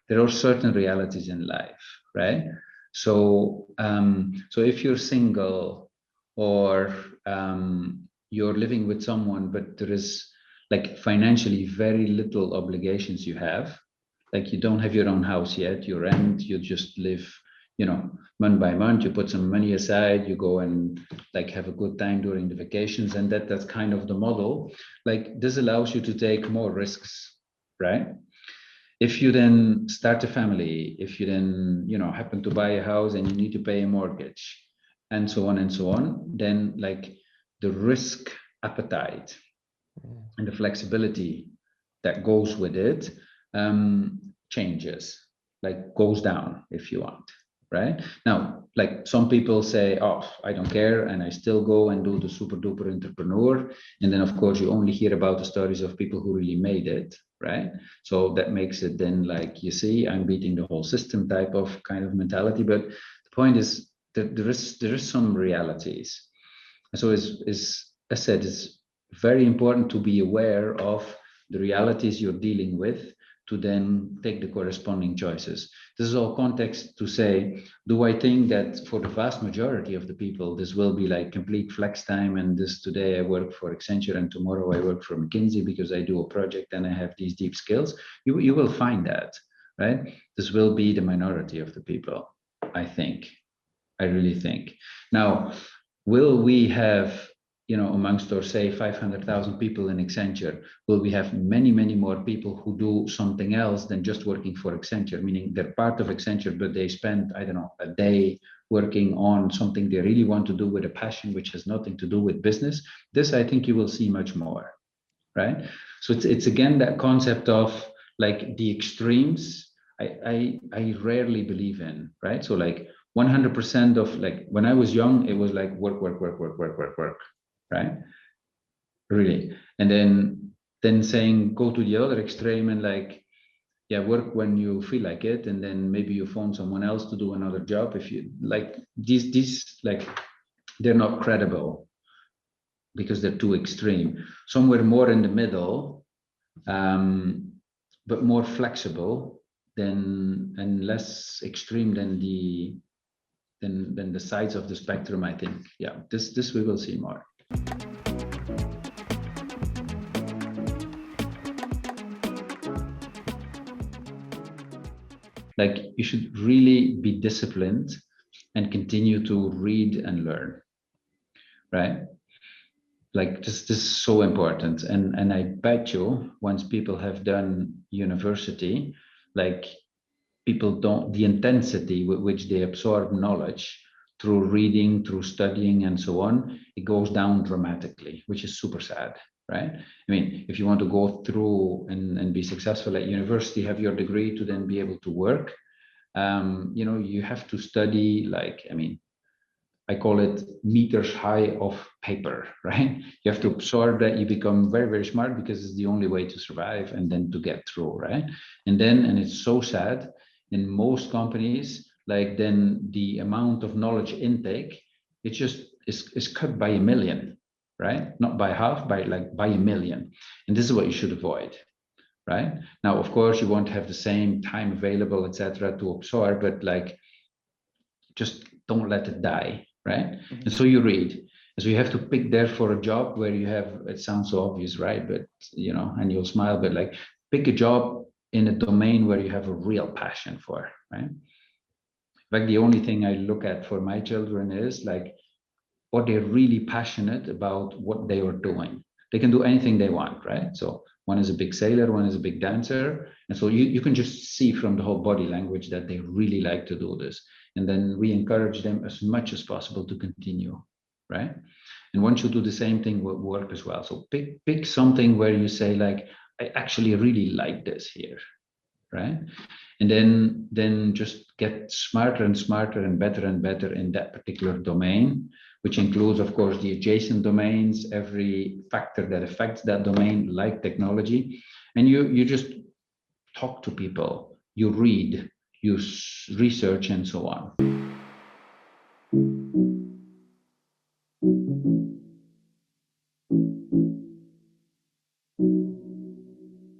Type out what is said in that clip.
there are certain realities in life, right? So, so if you're single or you're living with someone, but there is like financially very little obligations you have, like you don't have your own house yet, you rent, you just live, you know, month by month, you put some money aside, you go and like have a good time during the vacations, and that's kind of the model. Like this allows you to take more risks, right? If you then start a family, if you then, you know, happen to buy a house and you need to pay a mortgage and so on and so on, then like the risk appetite and the flexibility that goes with it changes, like goes down if you want, right? Now, like some people say, oh, I don't care, and I still go and do the super duper entrepreneur. And then of course you only hear about the stories of people who really made it, right? So that makes it then like, you see, I'm beating the whole system type of kind of mentality. But the point is that there is some realities. And so is as I said, it's very important to be aware of the realities you're dealing with, to then take the corresponding choices. This is all context to say, do I think that for the vast majority of the people, this will be like complete flex time, and this today I work for Accenture and tomorrow I work for McKinsey because I do a project and I have these deep skills? You will find that, right? This will be the minority of the people, I think. I really think. Now, will we have, you know, amongst our say 500,000 people in Accenture, will we have many, many more people who do something else than just working for Accenture, meaning they're part of Accenture, but they spend, I don't know, a day working on something they really want to do with a passion, which has nothing to do with business? This, I think you will see much more, right? So it's again, that concept of like the extremes, I rarely believe in, right? So like 100% of, like when I was young, it was like work, work, work, work, work, work, work, right? Really. And then saying go to the other extreme and like, yeah, work when you feel like it, and then maybe you phone someone else to do another job. If you like these like, they're not credible because they're too extreme. Somewhere more in the middle, but more flexible than, and less extreme than the sides of the spectrum, I think. Yeah, this we will see more. Like you should really be disciplined and continue to read and learn, right? Like this is so important. And I bet you once people have done university, like people don't, the intensity with which they absorb knowledge through reading, through studying and so on, it goes down dramatically, which is super sad, right? I mean, if you want to go through and be successful at university, have your degree to then be able to work, you know, you have to study, like, I mean, I call it meters high of paper, right? You have to absorb that. You become very, very smart because it's the only way to survive and then to get through, right? And then, and it's so sad, in most companies, like then the amount of knowledge intake, it just is cut by a million, right? Not by half, by like by a million. And this is what you should avoid, right? Now, of course, you won't have the same time available, etc., to absorb, but like, just don't let it die, right? Mm-hmm. And so you read. And so you have to pick there for a job where you have, it sounds so obvious, right? But, you know, and you'll smile, but like pick a job in a domain where you have a real passion for, right? Like the only thing I look at for my children is like, are they really passionate about what they are doing? They can do anything they want, right? So one is a big sailor, one is a big dancer. And so you can just see from the whole body language that they really like to do this. And then we encourage them as much as possible to continue, right? And once you do the same thing with work as well. So pick something where you say like, I actually really like this here, right? And then just get smarter and smarter and better in that particular domain, which includes, of course, the adjacent domains, every factor that affects that domain, like technology. And you just talk to people, you read, you research, and so on.